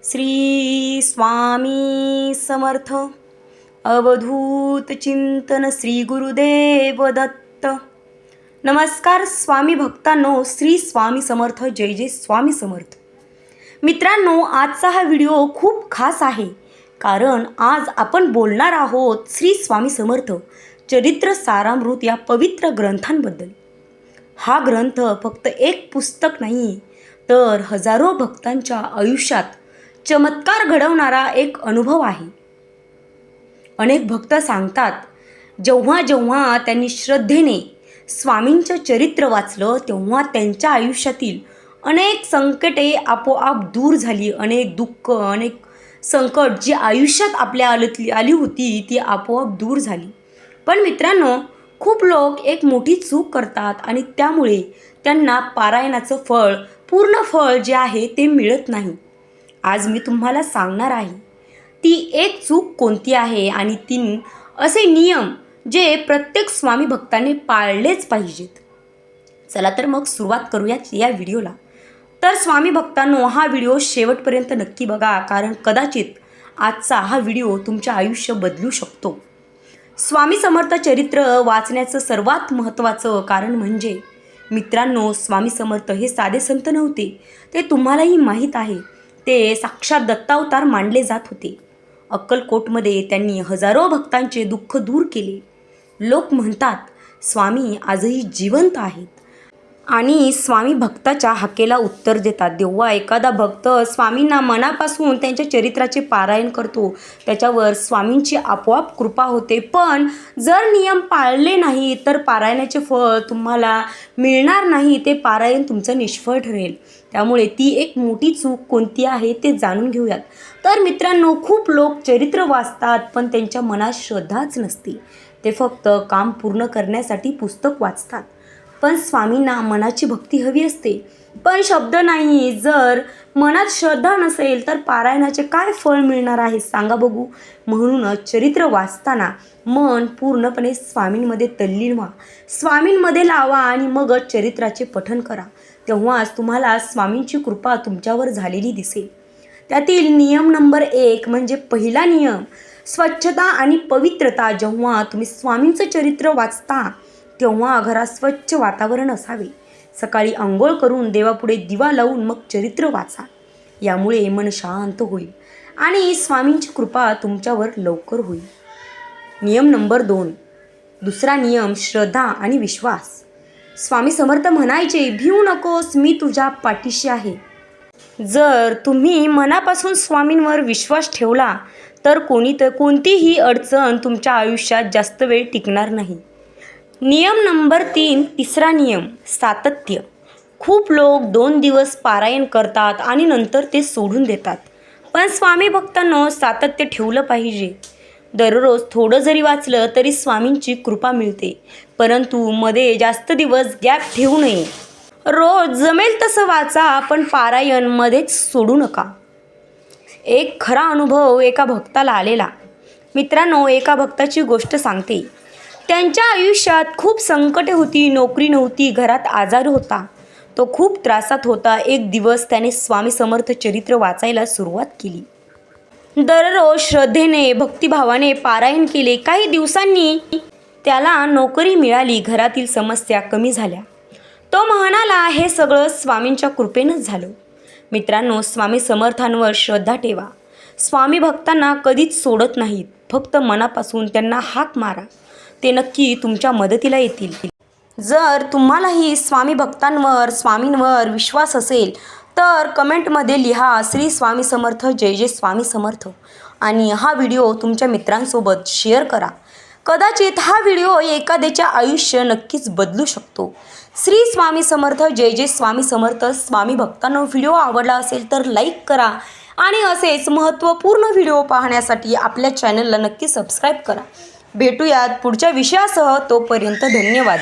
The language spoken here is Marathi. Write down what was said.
श्री स्वामी समर्थ अवधूत चिंतन श्री गुरुदेव दत्त। नमस्कार स्वामी भक्तांनो, श्री स्वामी समर्थ, जय जय स्वामी समर्थ। मित्रांनो, आजचा हा व्हिडिओ खूप खास आहे, कारण आज आपण बोलणार आहोत श्री स्वामी समर्थ चरित्र सारामृत या पवित्र ग्रंथांबद्दल। हा ग्रंथ फक्त एक पुस्तक नाही, तर हजारो भक्तांच्या आयुष्यात चमत्कार घडवणारा एक अनुभव आहे। अनेक भक्त सांगतात, जेव्हा जेव्हा त्यांनी श्रद्धेने स्वामींचं चरित्र वाचलं, तेव्हा त्यांच्या आयुष्यातील अनेक संकटे आपोआप दूर झाली। अनेक दुःख, अनेक संकट जी आयुष्यात आपल्या आली होती ती आपोआप दूर झाली। पण मित्रांनो, खूप लोक एक मोठी चूक करतात आणि त्यामुळे त्यांना पारायणाचं फळ, पूर्ण फळ जे आहे ते मिळत नाही। आज मी तुम्हाला सांगणार आहे ती एक चूक कोणती आहे आणि 3 असे नियम जे प्रत्येक स्वामी भक्ताने पाळलेच पाहिजेत। चला तर मग सुरुवात करूयात या व्हिडिओला। तर स्वामी भक्तांनो, हा व्हिडिओ शेवटपर्यंत नक्की बघा, कारण कदाचित आजचा हा व्हिडिओ तुमचे आयुष्य बदलू शकतो। स्वामी समर्थ चरित्र वाचण्याचं सर्वात महत्त्वाचं कारण म्हणजे मित्रांनो, स्वामी समर्थ हे साधे संत नव्हते, ते तुम्हालाही माहीत आहे। ते साक्षात दत्तावतार मानले जात होते। अक्कलकोटमध्ये त्यांनी हजारो भक्तांचे दुःख दूर केले। लोक म्हणतात, स्वामी आजही जिवंत आहेत आणि स्वामी भक्ताच्या हाकेला उत्तर देतात। जेव्हा एखादा भक्त स्वामींना मनापासून त्यांच्या चरित्राचे पारायण करतो, त्याच्यावर स्वामींची आपोआप कृपा होते। पण जर नियम पाळले नाही तर पारायणाचे फळ तुम्हाला मिळणार नाही, ते पारायण तुमचं निष्फळ ठरेल। त्यामुळे ती एक मोठी चूक कोणती आहे ते जाणून घेऊयात। तर मित्रांनो, खूप लोक चरित्र वाचतात, पण त्यांच्या मनात श्रद्धाच नसते। ते फक्त काम पूर्ण करण्यासाठी पुस्तक वाचतात। पण स्वामींना मनाची भक्ती हवी असते, पण शब्द नाही। जर मनात श्रद्धा नसेल तर पारायणाचे काय फळ मिळणार आहे सांगा बघू। म्हणूनच चरित्र वाचताना मन पूर्णपणे स्वामींमध्ये तल्लीन व्हा, स्वामींमध्ये लावा आणि मगच चरित्राचे पठण करा। तेव्हाच तुम्हाला स्वामींची कृपा तुमच्यावर झालेली दिसेल। त्यातील नियम नंबर 1 म्हणजे पहिला नियम, स्वच्छता आणि पवित्रता। जेव्हा तुम्ही स्वामींचं चरित्र वाचता तेव्हा घरात स्वच्छ वातावरण असावे। सकाळी अंघोळ करून देवापुढे दिवा लावून मग चरित्र वाचा। यामुळे मन शांत होईल आणि स्वामींची कृपा तुमच्यावर लवकर होईल। नियम नंबर 2, दुसरा नियम, श्रद्धा आणि विश्वास। स्वामी समर्थ म्हणायचे, भिवू नकोस, मी तुझ्या पाठीशी आहे। जर तुम्ही मनापासून स्वामींवर विश्वास ठेवला तर कोणतीही अडचण तुमच्या आयुष्यात जास्त वेळ टिकणार नाही। नियम नंबर 3, तिसरा नियम, सातत्य। खूप लोक 2 दिवस पारायण करतात आणि नंतर ते सोडून देतात, पण स्वामी भक्तांनो, सातत्य ठेवलं पाहिजे। दररोज थोडं जरी वाचलं तरी स्वामींची कृपा मिळते, परंतु मध्ये जास्त दिवस गॅप ठेवू नये। रोज जमेल तसं वाचा, पण पारायण मध्येच सोडू नका। एक खरा अनुभव एका भक्ताला आलेला। मित्रांनो, एका भक्ताची गोष्ट सांगते। त्यांच्या आयुष्यात खूप संकटे होती, नोकरी नव्हती, घरात आजार होता, तो खूप त्रासात होता। एक दिवस त्याने स्वामी समर्थ चरित्र वाचायला सुरुवात केली। दररोज श्रद्धेने, भक्तिभावाने पारायण केले। काही दिवसांनी त्याला नोकरी मिळाली, घरातील समस्या कमी झाल्या। तो म्हणाला, हे सगळं स्वामींच्या कृपेनंच झालं। मित्रांनो, स्वामी समर्थांवर श्रद्धा ठेवा। स्वामी भक्तांना कधीच सोडत नाहीत, फक्त मनापासून त्यांना हाक मारा, ते नक्की तुमच्या मदतीला येतील। जर तुम्हालाही स्वामींवर विश्वास असेल तर कमेंटमध्ये लिहा, श्री स्वामी समर्थ, जय जय स्वामी समर्थ, आणि हा व्हिडिओ तुमच्या मित्रांसोबत शेअर करा। कदाचित हा व्हिडिओ एखाद्याचे आयुष्य नक्कीच बदलू शकतो। श्री स्वामी समर्थ, जय जय स्वामी समर्थ। स्वामी भक्तांनो, व्हिडिओ आवडला असेल तर लाईक करा आणि असेच महत्त्वपूर्ण व्हिडिओ पाहण्यासाठी आपल्या चॅनलला नक्की सबस्क्राईब करा। भेटूयात पुढच्या विषयासह, तोपर्यंत धन्यवाद।